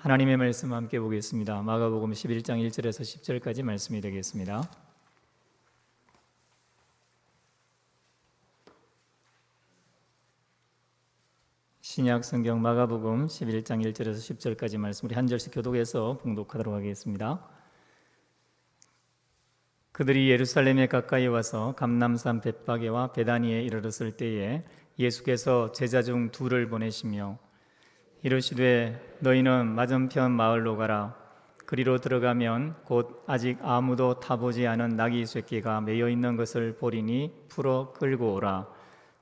하나님의 말씀 함께 보겠습니다. 마가복음 11장 1절에서 10절까지 말씀이 되겠습니다. 신약 성경 마가복음 11장 1절에서 10절까지 말씀 우리 한 절씩 교독해서 봉독하도록 하겠습니다. 그들이 예루살렘에 가까이 와서 감람산 벳바게와 베다니에 이르렀을 때에 예수께서 제자 중 둘을 보내시며 이르시되 너희는 맞은편 마을로 가라. 그리로 들어가면 곧 아직 아무도 타보지 않은 나귀 새끼가 매여 있는 것을 보리니 풀어 끌고 오라.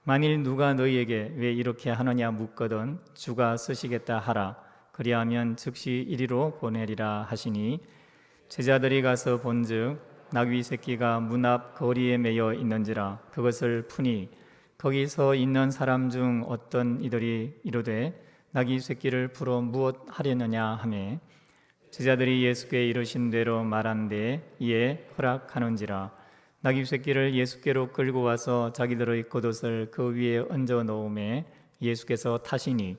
만일 누가 너희에게 왜 이렇게 하느냐 묻거든 주가 쓰시겠다 하라. 그리하면 즉시 이리로 보내리라 하시니 제자들이 가서 본즉 나귀 새끼가 문 앞 거리에 매여 있는지라. 그것을 푸니 거기 서 있는 사람 중 어떤 이들이 이르되 나귀 새끼를 풀어 무엇 하려느냐 하매 제자들이 예수께 이르신 대로 말한데 이에 허락하는지라. 나귀 새끼를 예수께로 끌고 와서 자기들의 겉옷을 그 위에 얹어 놓음에 예수께서 타시니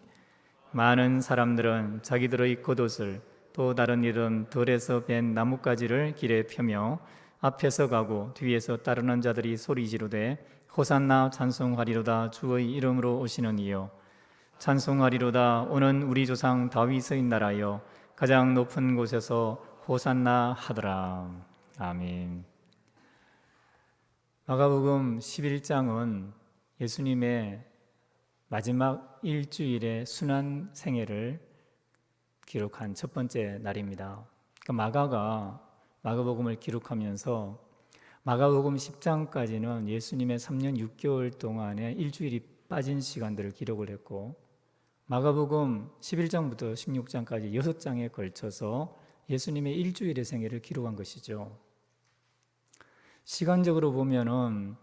많은 사람들은 자기들의 겉옷을 또 다른 이들은 들에서 벤 나뭇가지를 길에 펴며 앞에서 가고 뒤에서 따르는 자들이 소리 지르되 호산나 찬송하리로다 주의 이름으로 오시는 이여 찬송하리로다 오는 우리 조상 다윗의 나라여 가장 높은 곳에서 호산나 하더라. 아멘. 마가복음 11장은 예수님의 마지막 일주일의 순환 생애를 기록한 첫 번째 날입니다. 그러니까 마가복음을 기록하면서 마가복음 10장까지는 예수님의 3년 6개월 동안의 일주일이 빠진 시간들을 기록을 했고 마가복음 11장부터 16장까지 6장에 걸쳐서 예수님의 일주일의 생애를 기록한 것이죠. 시간적으로 보면은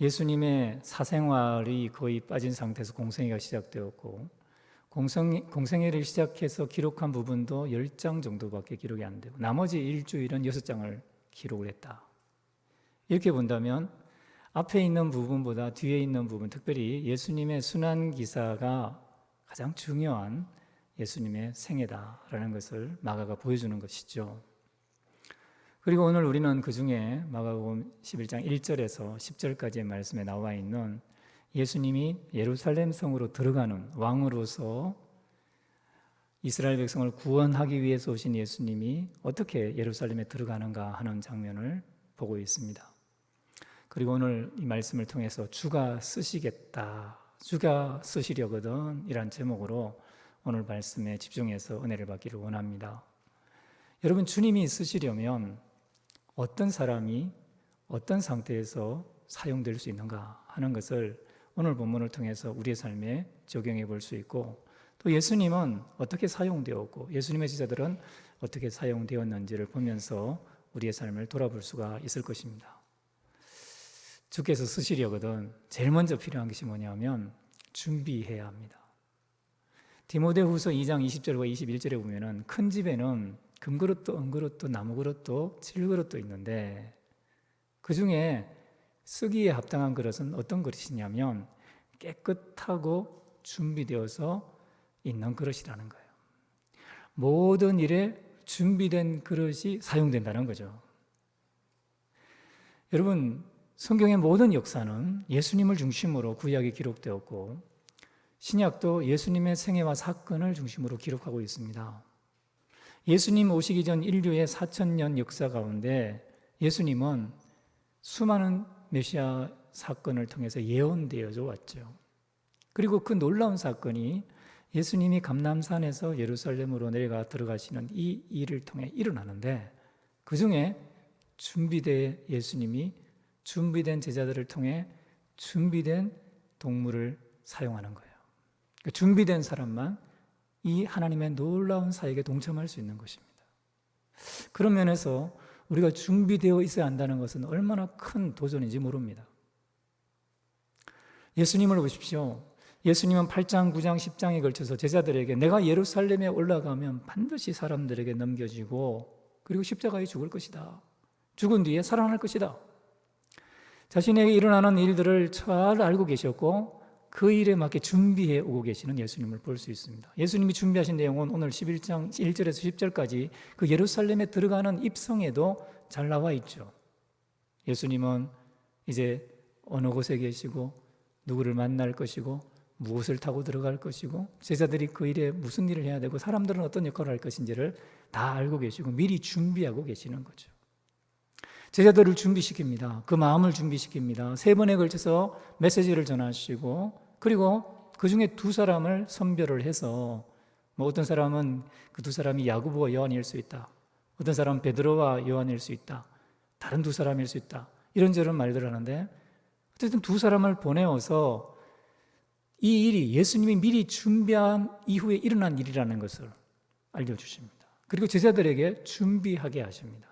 예수님의 사생활이 거의 빠진 상태에서 공생애가 시작되었고 공생애를 시작해서 기록한 부분도 10장 정도밖에 기록이 안 되고 나머지 일주일은 6장을 기록을 했다. 이렇게 본다면 앞에 있는 부분보다 뒤에 있는 부분, 특별히 예수님의 순환기사가 가장 중요한 예수님의 생애다라는 것을 마가가 보여주는 것이죠. 그리고 오늘 우리는 그 중에 마가복음 11장 1절에서 10절까지의 말씀에 나와 있는 예수님이 예루살렘 성으로 들어가는 왕으로서 이스라엘 백성을 구원하기 위해서 오신 예수님이 어떻게 예루살렘에 들어가는가 하는 장면을 보고 있습니다. 그리고 오늘 이 말씀을 통해서 주가 쓰시겠다, 주가 쓰시려거든 이란 제목으로 오늘 말씀에 집중해서 은혜를 받기를 원합니다. 여러분, 주님이 쓰시려면 어떤 사람이 어떤 상태에서 사용될 수 있는가 하는 것을 오늘 본문을 통해서 우리의 삶에 적용해 볼 수 있고 또 예수님은 어떻게 사용되었고 예수님의 제자들은 어떻게 사용되었는지를 보면서 우리의 삶을 돌아볼 수가 있을 것입니다. 주께서 쓰시려거든 제일 먼저 필요한 것이 뭐냐면 준비해야 합니다. 디모데후서 2장 20절과 21절에 보면은 큰 집에는 금그릇도 은그릇도 나무그릇도 질그릇도 있는데 그 중에 쓰기에 합당한 그릇은 어떤 그릇이냐면 깨끗하고 준비되어서 있는 그릇이라는 거예요. 모든 일에 준비된 그릇이 사용된다는 거죠. 여러분, 성경의 모든 역사는 예수님을 중심으로 구약이 기록되었고 신약도 예수님의 생애와 사건을 중심으로 기록하고 있습니다. 예수님 오시기 전 인류의 4,000년 역사 가운데 예수님은 수많은 메시아 사건을 통해서 예언되어져 왔죠. 그리고 그 놀라운 사건이 예수님이 감람산에서 예루살렘으로 내려가 들어가시는 이 일을 통해 일어나는데 그 중에 준비된 예수님이 준비된 제자들을 통해 준비된 동물을 사용하는 거예요. 그러니까 준비된 사람만 이 하나님의 놀라운 사역에 동참할 수 있는 것입니다. 그런 면에서 우리가 준비되어 있어야 한다는 것은 얼마나 큰 도전인지 모릅니다. 예수님을 보십시오. 예수님은 8장, 9장, 10장에 걸쳐서 제자들에게 내가 예루살렘에 올라가면 반드시 사람들에게 넘겨지고 그리고 십자가에 죽을 것이다. 죽은 뒤에 살아날 것이다. 자신에게 일어나는 일들을 잘 알고 계셨고 그 일에 맞게 준비해 오고 계시는 예수님을 볼 수 있습니다. 예수님이 준비하신 내용은 오늘 11장 1절에서 10절까지 그 예루살렘에 들어가는 입성에도 잘 나와 있죠. 예수님은 이제 어느 곳에 계시고 누구를 만날 것이고 무엇을 타고 들어갈 것이고 제자들이 그 일에 무슨 일을 해야 되고 사람들은 어떤 역할을 할 것인지를 다 알고 계시고 미리 준비하고 계시는 거죠. 제자들을 준비시킵니다. 그 마음을 준비시킵니다. 3번에 걸쳐서 메시지를 전하시고 그리고 그 중에 2사람을 선별을 해서 뭐 어떤 사람은 그 2사람이 야고보와 요한일 수 있다. 어떤 사람은 베드로와 요한일 수 있다. 다른 2사람일 수 있다. 이런저런 말들을 하는데 어쨌든 2사람을 보내어서 이 일이 예수님이 미리 준비한 이후에 일어난 일이라는 것을 알려주십니다. 그리고 제자들에게 준비하게 하십니다.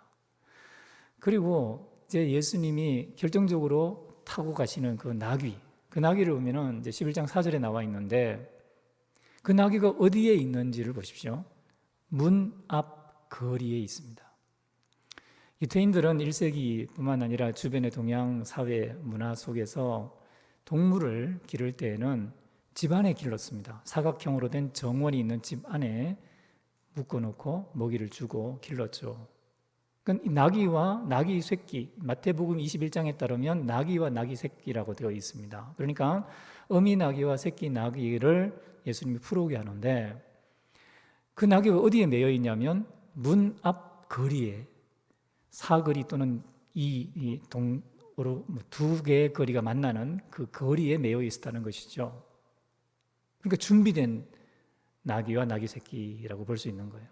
그리고 이제 예수님이 결정적으로 타고 가시는 그 나귀를 보면은 이제 11장 4절에 나와 있는데 그 나귀가 어디에 있는지를 보십시오. 문 앞 거리에 있습니다. 유태인들은 1세기뿐만 아니라 주변의 동양 사회 문화 속에서 동물을 기를 때에는 집 안에 길렀습니다. 사각형으로 된 정원이 있는 집 안에 묶어놓고 먹이를 주고 길렀죠. 그러니까 나귀와 나귀 새끼, 마태복음 21장에 따르면 나귀와 나귀 새끼라고 되어 있습니다. 그러니까 어미 나귀와 새끼 나귀를 예수님이 풀어오게 하는데 그 나귀가 어디에 매여 있냐면 문 앞 거리에 사거리 또는 이 동으로 2개의 거리가 만나는 그 거리에 매여 있었다는 것이죠. 그러니까 준비된 나귀와 나귀 새끼라고 볼 수 있는 거예요.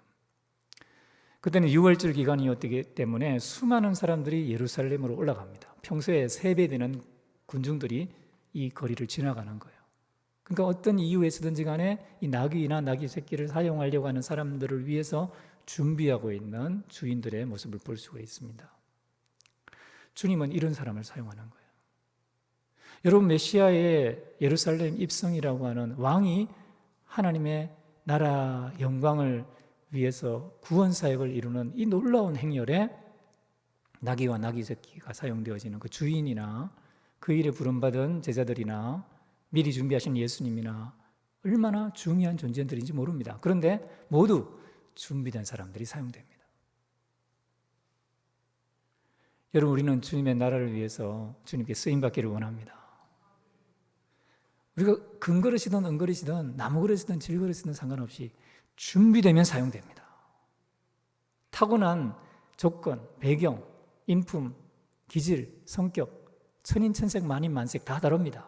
그때는 유월절 기간이었기 때문에 수많은 사람들이 예루살렘으로 올라갑니다. 평소에 3배 되는 군중들이 이 거리를 지나가는 거예요. 그러니까 어떤 이유에서든지 간에 이 나귀나 나귀 새끼를 사용하려고 하는 사람들을 위해서 준비하고 있는 주인들의 모습을 볼 수가 있습니다. 주님은 이런 사람을 사용하는 거예요. 여러분, 메시아의 예루살렘 입성이라고 하는 왕이 하나님의 나라 영광을 위해서 구원 사역을 이루는 이 놀라운 행렬에 나귀와 나귀 새끼가 사용되어지는 그 주인이나 그 일에 부름받은 제자들이나 미리 준비하신 예수님이나 얼마나 중요한 존재들인지 모릅니다. 그런데 모두 준비된 사람들이 사용됩니다. 여러분, 우리는 주님의 나라를 위해서 주님께 쓰임받기를 원합니다. 우리가 금그릇이든 은그릇이든 나무그릇이든 질그릇이든 상관없이 준비되면 사용됩니다. 타고난 조건, 배경, 인품, 기질, 성격, 천인천색 만인만색 다 다릅니다.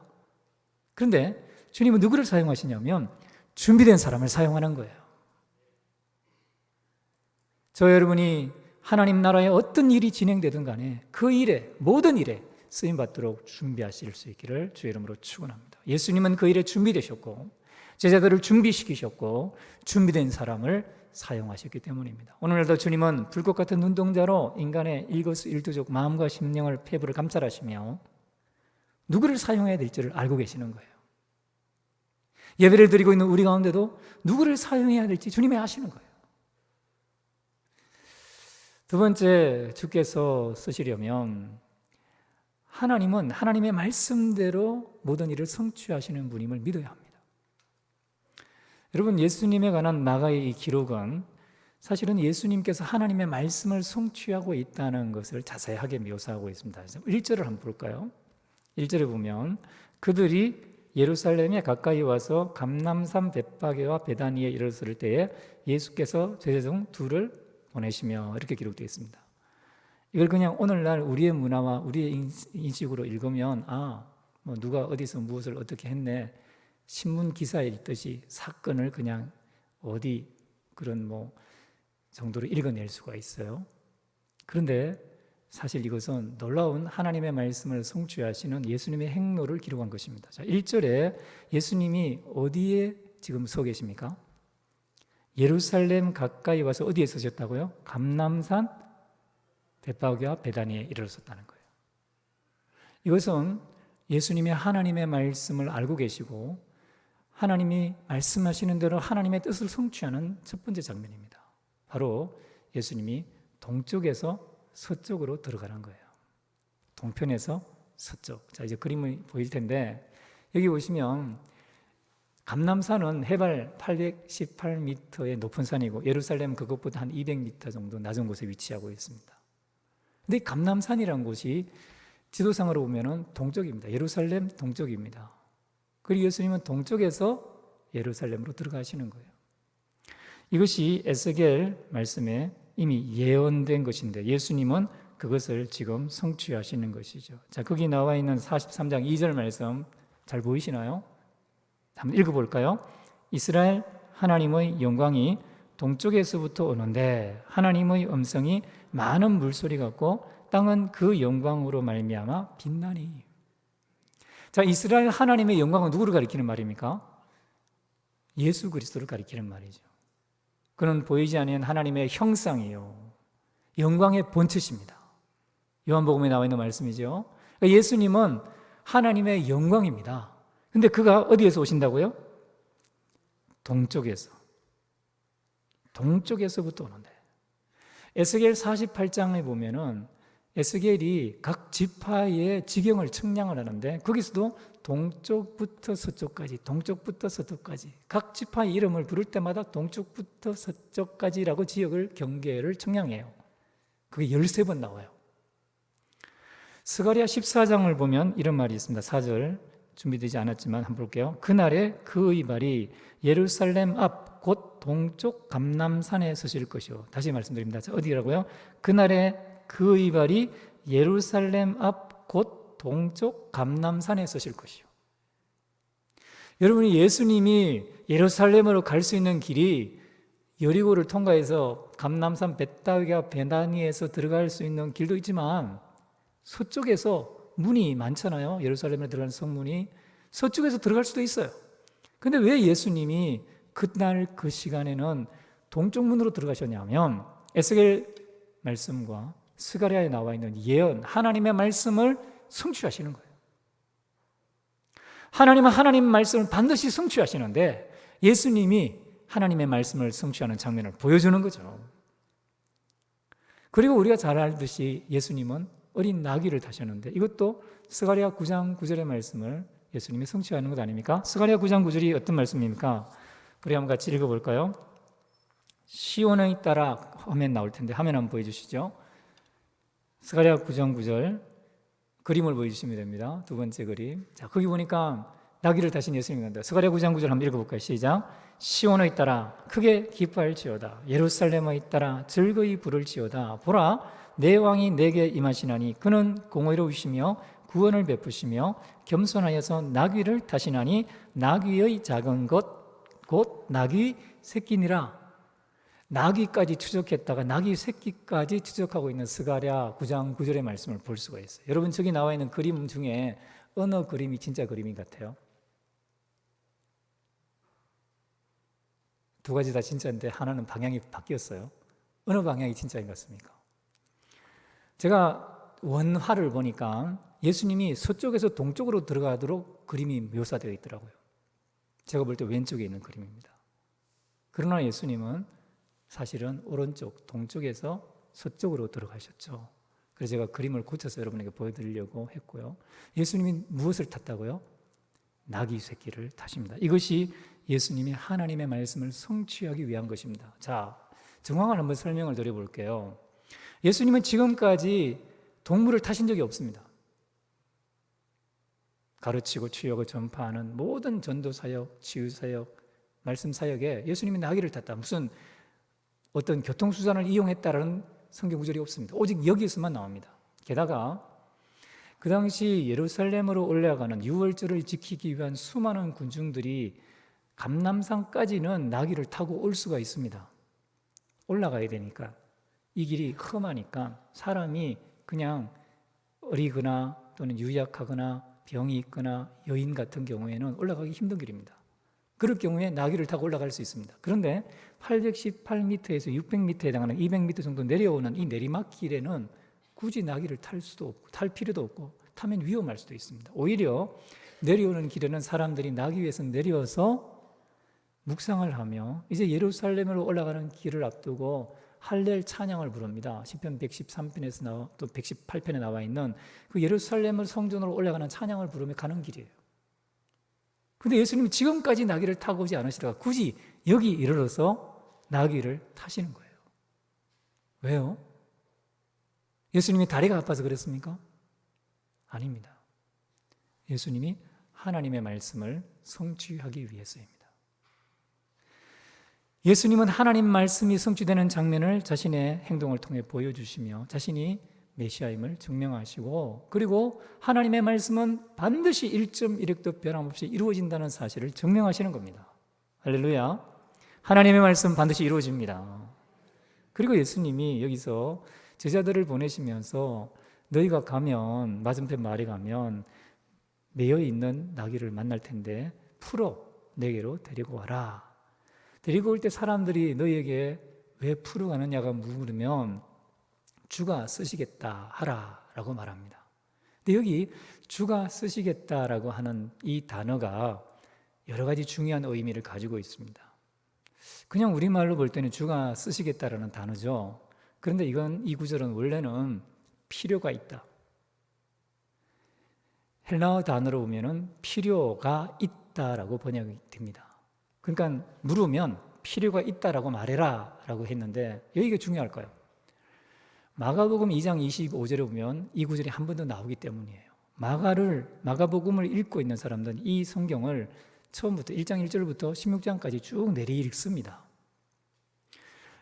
그런데 주님은 누구를 사용하시냐면 준비된 사람을 사용하는 거예요. 저 여러분이 하나님 나라에 어떤 일이 진행되든 간에 그 일에, 모든 일에 쓰임받도록 준비하실 수 있기를 주의 이름으로 축원합니다. 예수님은 그 일에 준비되셨고 제자들을 준비시키셨고 준비된 사람을 사용하셨기 때문입니다. 오늘날도 주님은 불꽃 같은 눈동자로 인간의 일거수일투족 마음과 심령을 폐부를 감찰하시며 누구를 사용해야 될지를 알고 계시는 거예요. 예배를 드리고 있는 우리 가운데도 누구를 사용해야 될지 주님이 아시는 거예요. 2번째, 주께서 쓰시려면 하나님은 하나님의 말씀대로 모든 일을 성취하시는 분임을 믿어야 합니다. 여러분, 예수님에 관한 마가의 이 기록은 사실은 예수님께서 하나님의 말씀을 성취하고 있다는 것을 자세하게 묘사하고 있습니다. 1절을 한번 볼까요? 1절에 보면 그들이 예루살렘에 가까이 와서 감람산 벳파게와 베다니에 이르렀을 때에 예수께서 제자 중 2를 보내시며 이렇게 기록되어 있습니다. 이걸 그냥 오늘날 우리의 문화와 우리의 인식으로 읽으면 뭐 누가 어디서 무엇을 어떻게 했네, 신문 기사에 읽듯이 사건을 그냥 어디 그런 뭐 정도로 읽어낼 수가 있어요. 그런데 사실 이것은 놀라운 하나님의 말씀을 성취하시는 예수님의 행로를 기록한 것입니다. 자, 1절에 예수님이 어디에 지금 서 계십니까? 예루살렘 가까이 와서 어디에 서셨다고요? 감람산 벳파게와 베다니에 이르렀었다는 거예요. 이것은 예수님이 하나님의 말씀을 알고 계시고 하나님이 말씀하시는 대로 하나님의 뜻을 성취하는 첫 번째 장면입니다. 바로 예수님이 동쪽에서 서쪽으로 들어가는 거예요. 동편에서 서쪽. 자, 이제 그림이 보일 텐데 여기 보시면 감람산은 해발 818m의 높은 산이고 예루살렘은 그것보다 한 200m 정도 낮은 곳에 위치하고 있습니다. 근데 이 감람산이라는 곳이 지도상으로 보면 동쪽입니다. 예루살렘 동쪽입니다. 그리고 예수님은 동쪽에서 예루살렘으로 들어가시는 거예요. 이것이 에스겔 말씀에 이미 예언된 것인데 예수님은 그것을 지금 성취하시는 것이죠. 자, 거기 나와 있는 43장 2절 말씀 잘 보이시나요? 한번 읽어볼까요? 이스라엘 하나님의 영광이 동쪽에서부터 오는데 하나님의 음성이 많은 물소리 같고 땅은 그 영광으로 말미암아 빛나니. 자, 이스라엘 하나님의 영광은 누구를 가리키는 말입니까? 예수 그리스도를 가리키는 말이죠. 그는 보이지 않는 하나님의 형상이요 영광의 본체십니다. 요한복음에 나와 있는 말씀이죠. 그러니까 예수님은 하나님의 영광입니다. 근데 그가 어디에서 오신다고요? 동쪽에서부터 오는데 에스겔 48장에 보면은 에스겔이 각 지파의 지경을 측량을 하는데 거기서도 동쪽부터 서쪽까지 각 지파의 이름을 부를 때마다 동쪽부터 서쪽까지라고 지역을 경계를 측량해요. 그게 13번 나와요. 스가랴 14장을 보면 이런 말이 있습니다. 4절 준비되지 않았지만 한번 볼게요. 그날에 그의 발이 예루살렘 앞 곧 동쪽 감람산에 서실 것이요. 다시 말씀드립니다. 어디라고요? 그날에 그의 발이 예루살렘 앞 곧 동쪽 감람산에 서실 것이요. 여러분이 예수님이 예루살렘으로 갈 수 있는 길이 여리고를 통과해서 감람산 벳다위가 베다니에서 들어갈 수 있는 길도 있지만 서쪽에서 문이 많잖아요. 예루살렘에 들어가는 성문이 서쪽에서 들어갈 수도 있어요. 근데 왜 예수님이 그날 그 시간에는 동쪽 문으로 들어가셨냐면 에스겔 말씀과 스가랴에 나와 있는 예언, 하나님의 말씀을 성취하시는 거예요. 하나님은 하나님 말씀을 반드시 성취하시는데 예수님이 하나님의 말씀을 성취하는 장면을 보여주는 거죠. 그리고 우리가 잘 알듯이 예수님은 어린 나귀를 타셨는데 이것도 스가랴 9장 9절의 말씀을 예수님이 성취하는 것 아닙니까? 스가랴 9장 9절이 어떤 말씀입니까? 우리 한번 같이 읽어볼까요? 시온의 딸아, 화면 나올 텐데 화면 한번 보여주시죠. 스가랴 9장 9절 그림을 보여주시면 됩니다. 두 번째 그림. 자, 거기 보니까 나귀를 타신 예수님이 난다. 스가랴 9장 9절 한번 읽어볼까요? 시작. 시온의 딸아 크게 기뻐할지어다. 예루살렘의 딸아 즐거이 부를지어다. 보라 내 왕이 내게 임하시나니 그는 공의로우시며 구원을 베푸시며 겸손하여서 나귀를 타시나니 나귀의 작은 것 곧 나귀 새끼니라. 나귀까지 추적했다가 나귀 새끼까지 추적하고 있는 스가랴 9장 9절의 말씀을 볼 수가 있어요. 여러분 저기 나와 있는 그림 중에 어느 그림이 진짜 그림인 것 같아요? 두 가지 다 진짜인데 하나는 방향이 바뀌었어요. 어느 방향이 진짜인 것 같습니까? 제가 원화를 보니까 예수님이 서쪽에서 동쪽으로 들어가도록 그림이 묘사되어 있더라고요. 제가 볼 때 왼쪽에 있는 그림입니다. 그러나 예수님은 사실은 오른쪽 동쪽에서 서쪽으로 들어가셨죠. 그래서 제가 그림을 고쳐서 여러분에게 보여드리려고 했고요. 예수님이 무엇을 탔다고요? 나귀 새끼를 타십니다. 이것이 예수님이 하나님의 말씀을 성취하기 위한 것입니다. 자, 정황을 한번 설명을 드려볼게요. 예수님은 지금까지 동물을 타신 적이 없습니다. 가르치고 치유하고 전파하는 모든 전도사역, 치유사역, 말씀사역에 예수님이 나귀를 탔다. 무슨 어떤 교통수단을 이용했다라는 성경 구절이 없습니다. 오직 여기에서만 나옵니다. 게다가 그 당시 예루살렘으로 올라가는 유월절을 지키기 위한 수많은 군중들이 감람산까지는 나귀를 타고 올 수가 있습니다. 올라가야 되니까 이 길이 험하니까 사람이 그냥 어리거나 또는 유약하거나 병이 있거나 여인 같은 경우에는 올라가기 힘든 길입니다. 그럴 경우에 나귀를 타고 올라갈 수 있습니다. 그런데 818m에서 600m에 해당하는 200m 정도 내려오는 이 내리막길에는 굳이 나귀를 탈 수도 없고 탈 필요도 없고 타면 위험할 수도 있습니다. 오히려 내려오는 길에는 사람들이 나귀 위에서 내려와서 묵상을 하며 이제 예루살렘으로 올라가는 길을 앞두고 할렐 찬양을 부릅니다. 시편 113편에서 또 118편에 나와 있는 그 예루살렘을 성전으로 올라가는 찬양을 부르며 가는 길이에요. 근데 예수님이 지금까지 나귀를 타고 오지 않으시다가 굳이 여기 이르러서 나귀를 타시는 거예요. 왜요? 예수님이 다리가 아파서 그랬습니까? 아닙니다. 예수님이 하나님의 말씀을 성취하기 위해서입니다. 예수님은 하나님 말씀이 성취되는 장면을 자신의 행동을 통해 보여주시며 자신이 메시아임을 증명하시고, 그리고 하나님의 말씀은 반드시 1.1획도 변함없이 이루어진다는 사실을 증명하시는 겁니다. 할렐루야. 하나님의 말씀 반드시 이루어집니다. 그리고 예수님이 여기서 제자들을 보내시면서 너희가 가면, 맞은편 마을에 가면 매여 있는 나귀를 만날 텐데 풀어 내게로 데리고 와라. 데리고 올 때 사람들이 너희에게 왜 풀어 가느냐가 물으면 주가 쓰시겠다 하라 라고 말합니다. 근데 여기 주가 쓰시겠다라고 하는 이 단어가 여러 가지 중요한 의미를 가지고 있습니다. 그냥 우리말로 볼 때는 주가 쓰시겠다라는 단어죠. 그런데 이 구절은 원래는 필요가 있다. 헬라어 단어로 보면은 필요가 있다라고 번역이 됩니다. 그러니까 물으면 필요가 있다라고 말해라 라고 했는데 여기가 중요할까요? 마가복음 2장 25절에 보면 이 구절이 한 번 더 나오기 때문이에요. 마가복음을 읽고 있는 사람들은 이 성경을 처음부터 1장 1절부터 16장까지 쭉 내리 읽습니다.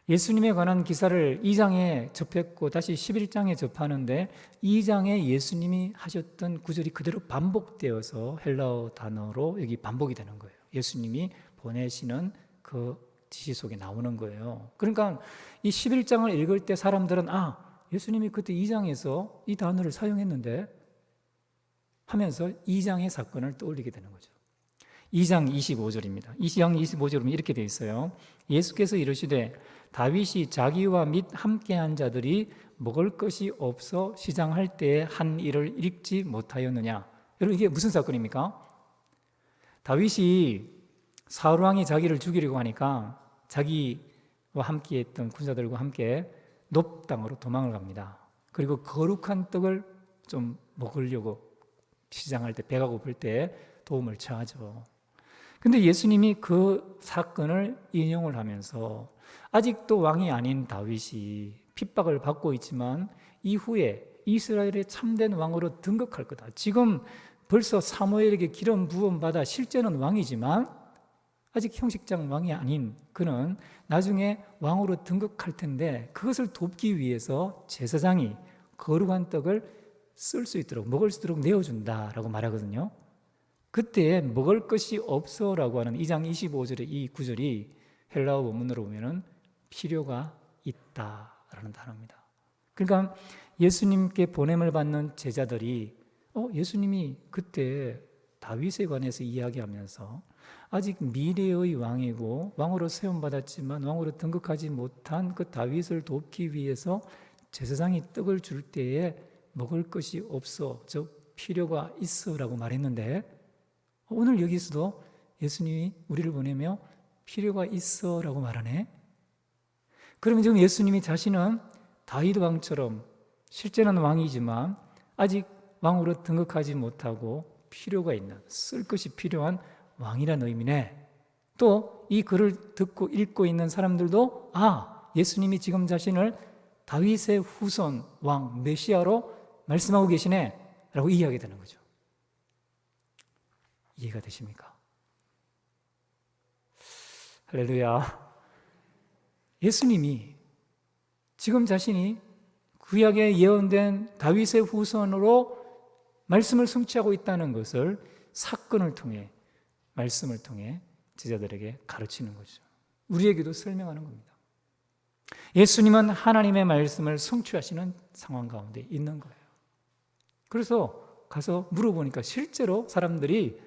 예수님에 관한 기사를 2장에 접했고 다시 11장에 접하는데 2장에 예수님이 하셨던 구절이 그대로 반복되어서 헬라어 단어로 여기 반복이 되는 거예요. 예수님이 보내시는 그 지시 속에 나오는 거예요. 그러니까 이 11장을 읽을 때 사람들은 예수님이 그때 2장에서 이 단어를 사용했는데 하면서 2장의 사건을 떠올리게 되는 거죠. 2장 25절입니다. 2장 25절은 이렇게 되어 있어요. 예수께서 이르시되 다윗이 자기와 및 함께한 자들이 먹을 것이 없어 시장할 때에 한 일을 읽지 못하였느냐. 여러분 이게 무슨 사건입니까? 다윗이 사울 왕이 자기를 죽이려고 하니까 자기와 함께 했던 군사들과 함께 놉 땅으로 도망을 갑니다. 그리고 거룩한 떡을 좀 먹으려고 시장할 때 배가 고플 때 도움을 청하죠. 근데 예수님이 그 사건을 인용을 하면서 아직도 왕이 아닌 다윗이 핍박을 받고 있지만 이후에 이스라엘의 참된 왕으로 등극할 거다. 지금 벌써 사무엘에게 기름 부음 받아 실제는 왕이지만 아직 형식상 왕이 아닌 그는 나중에 왕으로 등극할 텐데 그것을 돕기 위해서 제사장이 거룩한 떡을 쓸 수 있도록 먹을 수 있도록 내어준다라고 말하거든요. 그때 먹을 것이 없어라고 하는 2장 25절의 이 구절이 헬라어 원문으로 보면은 필요가 있다라는 단어입니다. 그러니까 예수님께 보냄을 받는 제자들이 예수님이 그때 다윗에 관해서 이야기하면서 아직 미래의 왕이고 왕으로 세움받았지만 왕으로 등극하지 못한 그 다윗을 돕기 위해서 제사장이 떡을 줄 때에 먹을 것이 없어, 즉 필요가 있어라고 말했는데 오늘 여기서도 예수님이 우리를 보내며 필요가 있어라고 말하네. 그러면 지금 예수님이 자신은 다윗 왕처럼 실제는 왕이지만 아직 왕으로 등극하지 못하고 필요가 있는, 쓸 것이 필요한 왕이라는 의미네. 또 이 글을 듣고 읽고 있는 사람들도 예수님이 지금 자신을 다윗의 후손 왕 메시아로 말씀하고 계시네 라고 이해하게 되는 거죠. 이해가 되십니까? 할렐루야. 예수님이 지금 자신이 구약에 예언된 다윗의 후손으로 말씀을 성취하고 있다는 것을 사건을 통해, 말씀을 통해 제자들에게 가르치는 거죠. 우리에게도 설명하는 겁니다. 예수님은 하나님의 말씀을 성취하시는 상황 가운데 있는 거예요. 그래서 가서 물어보니까 실제로 사람들이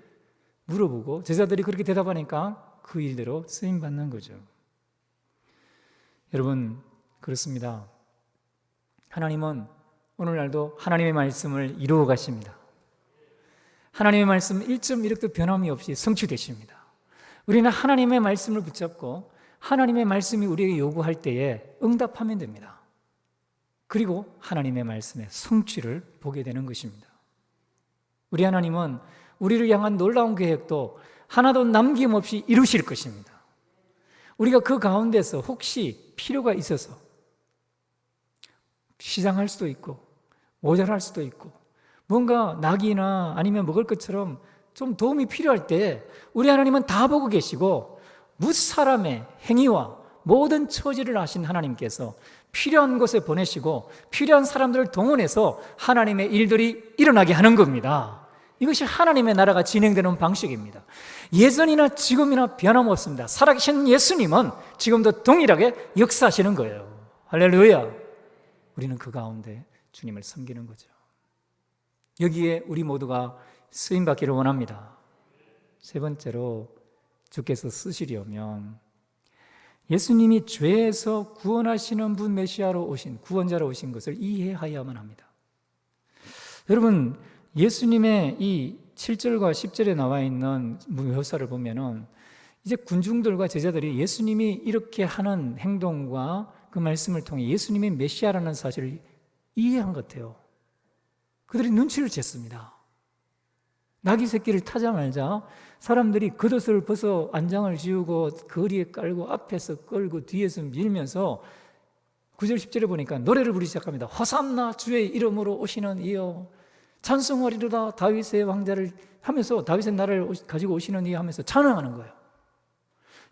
물어보고 제자들이 그렇게 대답하니까 그 일대로 쓰임받는 거죠. 여러분, 그렇습니다. 하나님은 오늘날도 하나님의 말씀을 이루어 가십니다. 하나님의 말씀 1.1획도 변함이 없이 성취되십니다. 우리는 하나님의 말씀을 붙잡고 하나님의 말씀이 우리에게 요구할 때에 응답하면 됩니다. 그리고 하나님의 말씀의 성취를 보게 되는 것입니다. 우리 하나님은 우리를 향한 놀라운 계획도 하나도 남김없이 이루실 것입니다. 우리가 그 가운데서 혹시 필요가 있어서 시장할 수도 있고 모자랄 수도 있고 뭔가 낙이나 아니면 먹을 것처럼 좀 도움이 필요할 때 우리 하나님은 다 보고 계시고 무사람의 행위와 모든 처지를 아신 하나님께서 필요한 곳에 보내시고 필요한 사람들을 동원해서 하나님의 일들이 일어나게 하는 겁니다. 이것이 하나님의 나라가 진행되는 방식입니다. 예전이나 지금이나 변함없습니다. 살아계신 예수님은 지금도 동일하게 역사하시는 거예요. 할렐루야. 우리는 그 가운데 주님을 섬기는 거죠. 여기에 우리 모두가 쓰임받기를 원합니다. 세 번째로 주께서 쓰시려면 예수님이 죄에서 구원하시는 분 메시아로 오신 구원자로 오신 것을 이해하여야만 합니다. 여러분, 예수님의 이 7절과 10절에 나와 있는 묘사를 보면은 이제 군중들과 제자들이 예수님이 이렇게 하는 행동과 그 말씀을 통해 예수님이 메시아라는 사실을 이해한 것 같아요. 그들이 눈치를 챘습니다. 나귀 새끼를 타자마자 사람들이 겉옷을 벗어 안장을 지우고 거리에 깔고 앞에서 끌고 뒤에서 밀면서 9절 10절에 보니까 노래를 부르기 시작합니다. 호산나 주의 이름으로 오시는 이여 찬송하리로다 다윗의 왕자를 하면서 다윗의 나라를 가지고 오시는 이여 하면서 찬양하는 거예요.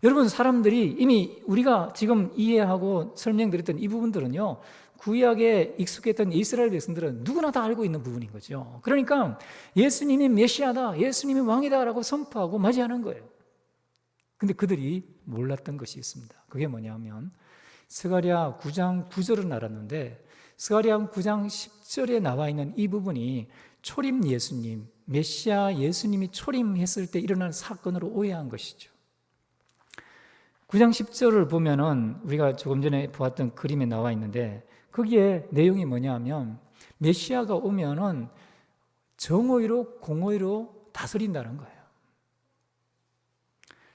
여러분, 사람들이 이미 우리가 지금 이해하고 설명드렸던 이 부분들은요, 구약에 익숙했던 이스라엘 백성들은 누구나 다 알고 있는 부분인 거죠. 그러니까 예수님이 메시아다, 예수님이 왕이다라고 선포하고 맞이하는 거예요. 근데 그들이 몰랐던 것이 있습니다. 그게 뭐냐면 스가랴 9장 9절은 알았는데 스가랴 9장 10절에 나와 있는 이 부분이 초림 예수님, 메시아 예수님이 초림했을 때 일어난 사건으로 오해한 것이죠. 9장 10절을 보면은 우리가 조금 전에 보았던 그림에 나와 있는데 거기에 내용이 뭐냐 하면 메시아가 오면은 정의로 공의로 다스린다는 거예요.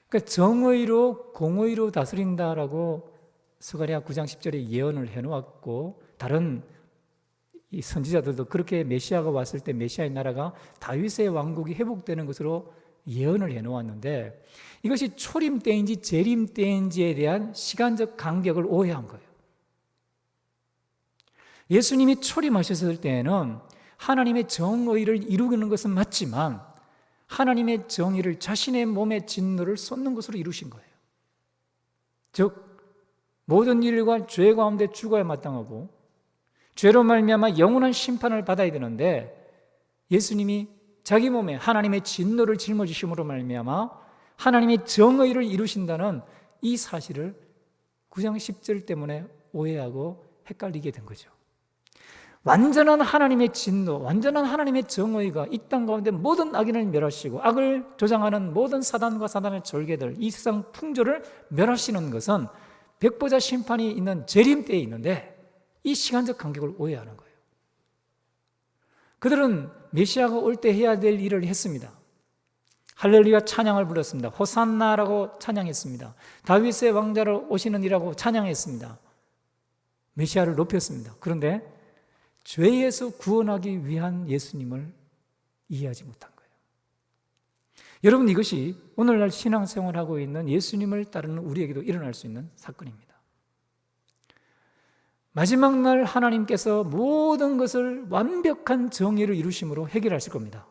그러니까 정의로 공의로 다스린다라고 스가랴 9장 10절에 예언을 해놓았고 다른 이 선지자들도 그렇게 메시아가 왔을 때 메시아의 나라가 다윗의 왕국이 회복되는 것으로 예언을 해놓았는데 이것이 초림 때인지 재림 때인지에 대한 시간적 간격을 오해한 거예요. 예수님이 초림하셨을 때에는 하나님의 정의를 이루는 것은 맞지만 하나님의 정의를 자신의 몸의 진노를 쏟는 것으로 이루신 거예요. 즉 모든 인류가 죄 가운데 죽어야 마땅하고 죄로 말미암아 영원한 심판을 받아야 되는데 예수님이 자기 몸에 하나님의 진노를 짊어지심으로 말미암아 하나님의 정의를 이루신다는 이 사실을 9장 10절 때문에 오해하고 헷갈리게 된 거죠. 완전한 하나님의 진노, 완전한 하나님의 정의가 이 땅 가운데 모든 악인을 멸하시고 악을 조장하는 모든 사단과 사단의 졸개들, 이 세상 풍조를 멸하시는 것은 백보자 심판이 있는 재림 때에 있는데 이 시간적 간격을 오해하는 거예요. 그들은 메시아가 올 때 해야 될 일을 했습니다. 할렐루야 찬양을 불렀습니다. 호산나라고 찬양했습니다. 다윗의 왕자로 오시는 이라고 찬양했습니다. 메시아를 높였습니다. 그런데 죄에서 구원하기 위한 예수님을 이해하지 못한 거예요. 여러분, 이것이 오늘날 신앙생활하고 있는 예수님을 따르는 우리에게도 일어날 수 있는 사건입니다. 마지막 날 하나님께서 모든 것을 완벽한 정의를 이루심으로 해결하실 겁니다.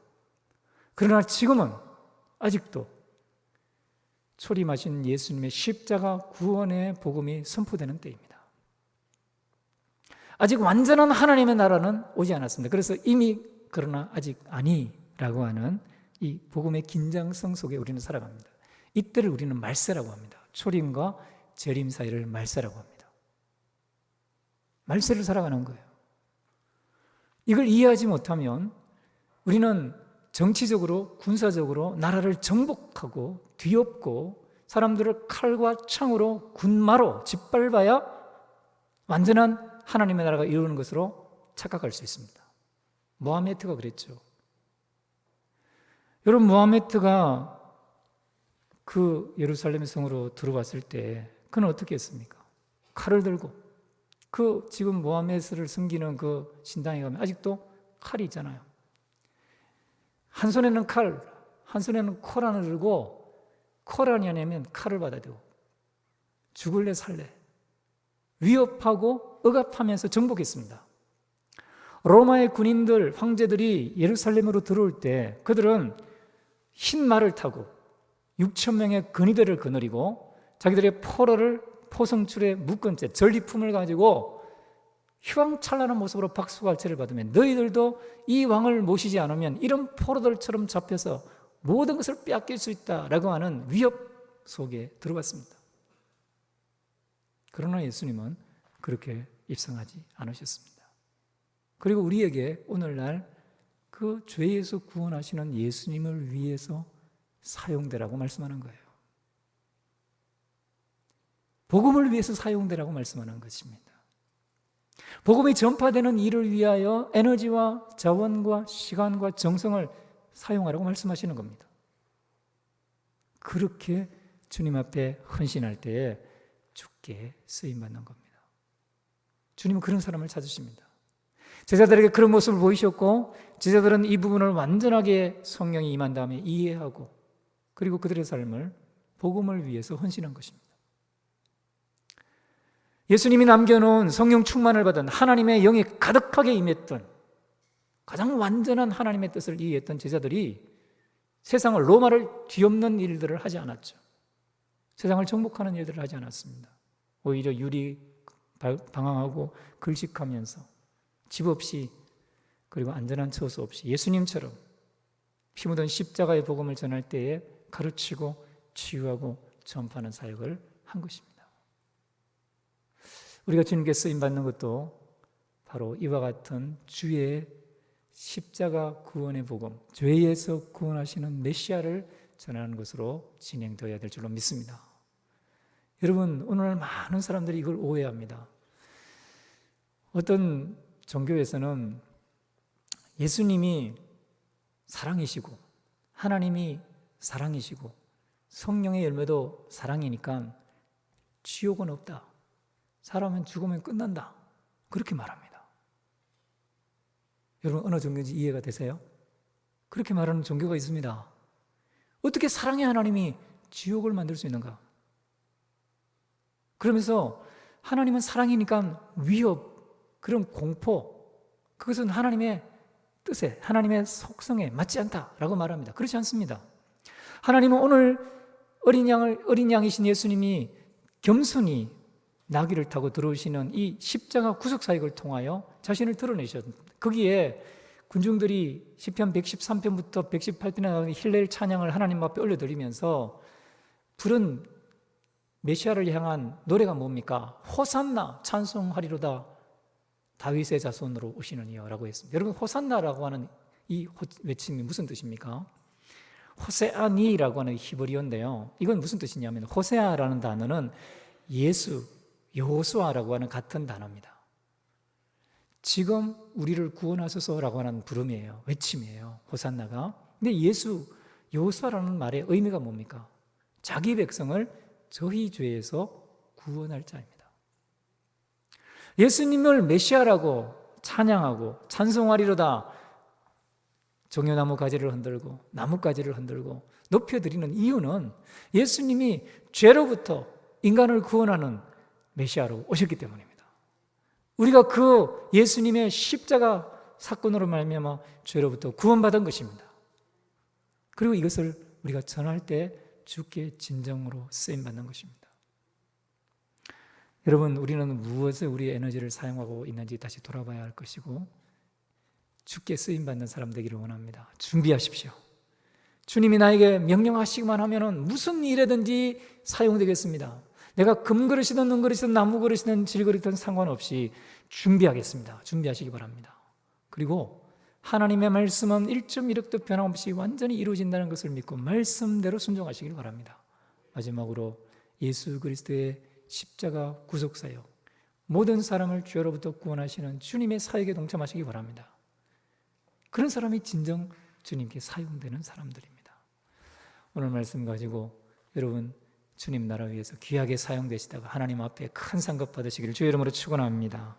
그러나 지금은 아직도 초림하신 예수님의 십자가 구원의 복음이 선포되는 때입니다. 아직 완전한 하나님의 나라는 오지 않았습니다. 그래서 이미 그러나 아직 아니라고 하는 이 복음의 긴장성 속에 우리는 살아갑니다. 이때를 우리는 말세라고 합니다. 초림과 재림 사이를 말세라고 합니다. 말세를 살아가는 거예요. 이걸 이해하지 못하면 우리는 정치적으로 군사적으로 나라를 정복하고 뒤엎고 사람들을 칼과 창으로 군마로 짓밟아야 완전한 하나님의 나라가 이루는 것으로 착각할 수 있습니다. 모하메트가 그랬죠. 여러분, 모하메트가 그 예루살렘 성으로 들어왔을 때 그는 어떻게 했습니까? 칼을 들고 그 지금 모하메트를 섬기는 그 신당에 가면 아직도 칼이 있잖아요. 한 손에는 칼, 한 손에는 코란을 들고 코란이 아니면 칼을 받아들고 죽을래 살래 위협하고 억압하면서 정복했습니다. 로마의 군인들, 황제들이 예루살렘으로 들어올 때 그들은 흰 말을 타고 6천 명의 근위대를 거느리고 자기들의 포로를 포성줄에 묶은 채 전리품을 가지고 휘황찬란한 모습으로 박수갈채를 받으면 너희들도 이 왕을 모시지 않으면 이런 포로들처럼 잡혀서 모든 것을 빼앗길 수 있다라고 하는 위협 속에 들어갔습니다. 그러나 예수님은 그렇게 입성하지 않으셨습니다. 그리고 우리에게 오늘날 그 죄에서 구원하시는 예수님을 위해서 사용되라고 말씀하는 거예요. 복음을 위해서 사용되라고 말씀하는 것입니다. 복음이 전파되는 일을 위하여 에너지와 자원과 시간과 정성을 사용하라고 말씀하시는 겁니다. 그렇게 주님 앞에 헌신할 때에 주께 쓰임받는 겁니다. 주님은 그런 사람을 찾으십니다. 제자들에게 그런 모습을 보이셨고 제자들은 이 부분을 완전하게 성령이 임한 다음에 이해하고 그리고 그들의 삶을 복음을 위해서 헌신한 것입니다. 예수님이 남겨놓은 성령 충만을 받은 하나님의 영이 가득하게 임했던 가장 완전한 하나님의 뜻을 이해했던 제자들이 세상을 로마를 뒤엎는 일들을 하지 않았죠. 세상을 정복하는 일들을 하지 않았습니다. 오히려 유리 방황하고 글식하면서 집 없이 그리고 안전한 처소 없이 예수님처럼 피 묻은 십자가의 복음을 전할 때에 가르치고 치유하고 전파하는 사역을 한 것입니다. 우리가 주님께 쓰임받는 것도 바로 이와 같은 주의 십자가 구원의 복음, 죄에서 구원하시는 메시아를 전하는 것으로 진행되어야 될 줄로 믿습니다. 여러분, 오늘 많은 사람들이 이걸 오해합니다. 어떤 종교에서는 예수님이 사랑이시고 하나님이 사랑이시고 성령의 열매도 사랑이니까 지옥은 없다. 사람은 죽으면 끝난다. 그렇게 말합니다. 여러분, 어느 종교인지 이해가 되세요? 그렇게 말하는 종교가 있습니다. 어떻게 사랑의 하나님이 지옥을 만들 수 있는가? 그러면서 하나님은 사랑이니까 위협, 그런 공포, 그것은 하나님의 뜻에, 하나님의 속성에 맞지 않다라고 말합니다. 그렇지 않습니다. 하나님은 오늘 어린 양이신 예수님이 겸손히 나귀를 타고 들어오시는 이 십자가 구속 사역을 통하여 자신을 드러내셨습니다. 거기에 군중들이 시편 113편부터 118편에 나오는 힐렐 찬양을 하나님 앞에 올려드리면서 부른 메시아를 향한 노래가 뭡니까? 호산나 찬송하리로다 다윗의 자손으로 오시는 이여 라고 했습니다. 여러분, 호산나라고 하는 이 외침이 무슨 뜻입니까? 호세아니라고 하는 히브리어인데요, 이건 무슨 뜻이냐면 호세아라는 단어는 예수, 여호수아라고 하는 같은 단어입니다. 지금 우리를 구원하소서라고 하는 부름이에요. 외침이에요. 호산나가. 근데 예수, 여호수아라는 말의 의미가 뭡니까? 자기 백성을 저희 죄에서 구원할 자입니다. 예수님을 메시아라고 찬양하고 찬송하리로다 종려나무 가지를 흔들고 나뭇가지를 흔들고 높여드리는 이유는 예수님이 죄로부터 인간을 구원하는 메시아로 오셨기 때문입니다. 우리가 그 예수님의 십자가 사건으로 말미암아 죄로부터 구원받은 것입니다. 그리고 이것을 우리가 전할 때 주께 진정으로 쓰임받는 것입니다. 여러분, 우리는 무엇에 우리의 에너지를 사용하고 있는지 다시 돌아봐야 할 것이고 주께 쓰임받는 사람 되기를 원합니다. 준비하십시오. 주님이 나에게 명령하시기만 하면 무슨 일에든지 사용되겠습니다. 내가 금그릇이든 은그릇이든 나무그릇이든 질그릇이든 상관없이 준비하겠습니다. 준비하시기 바랍니다. 그리고 하나님의 말씀은 1.1억도 변함없이 완전히 이루어진다는 것을 믿고 말씀대로 순종하시길 바랍니다. 마지막으로 예수 그리스도의 십자가 구속사역, 모든 사람을 죄로부터 구원하시는 주님의 사역에 동참하시기 바랍니다. 그런 사람이 진정 주님께 사용되는 사람들입니다. 오늘 말씀 가지고 여러분 주님 나라 위해서 귀하게 사용되시다가 하나님 앞에 큰 상급 받으시기를 주의 이름으로 축원합니다.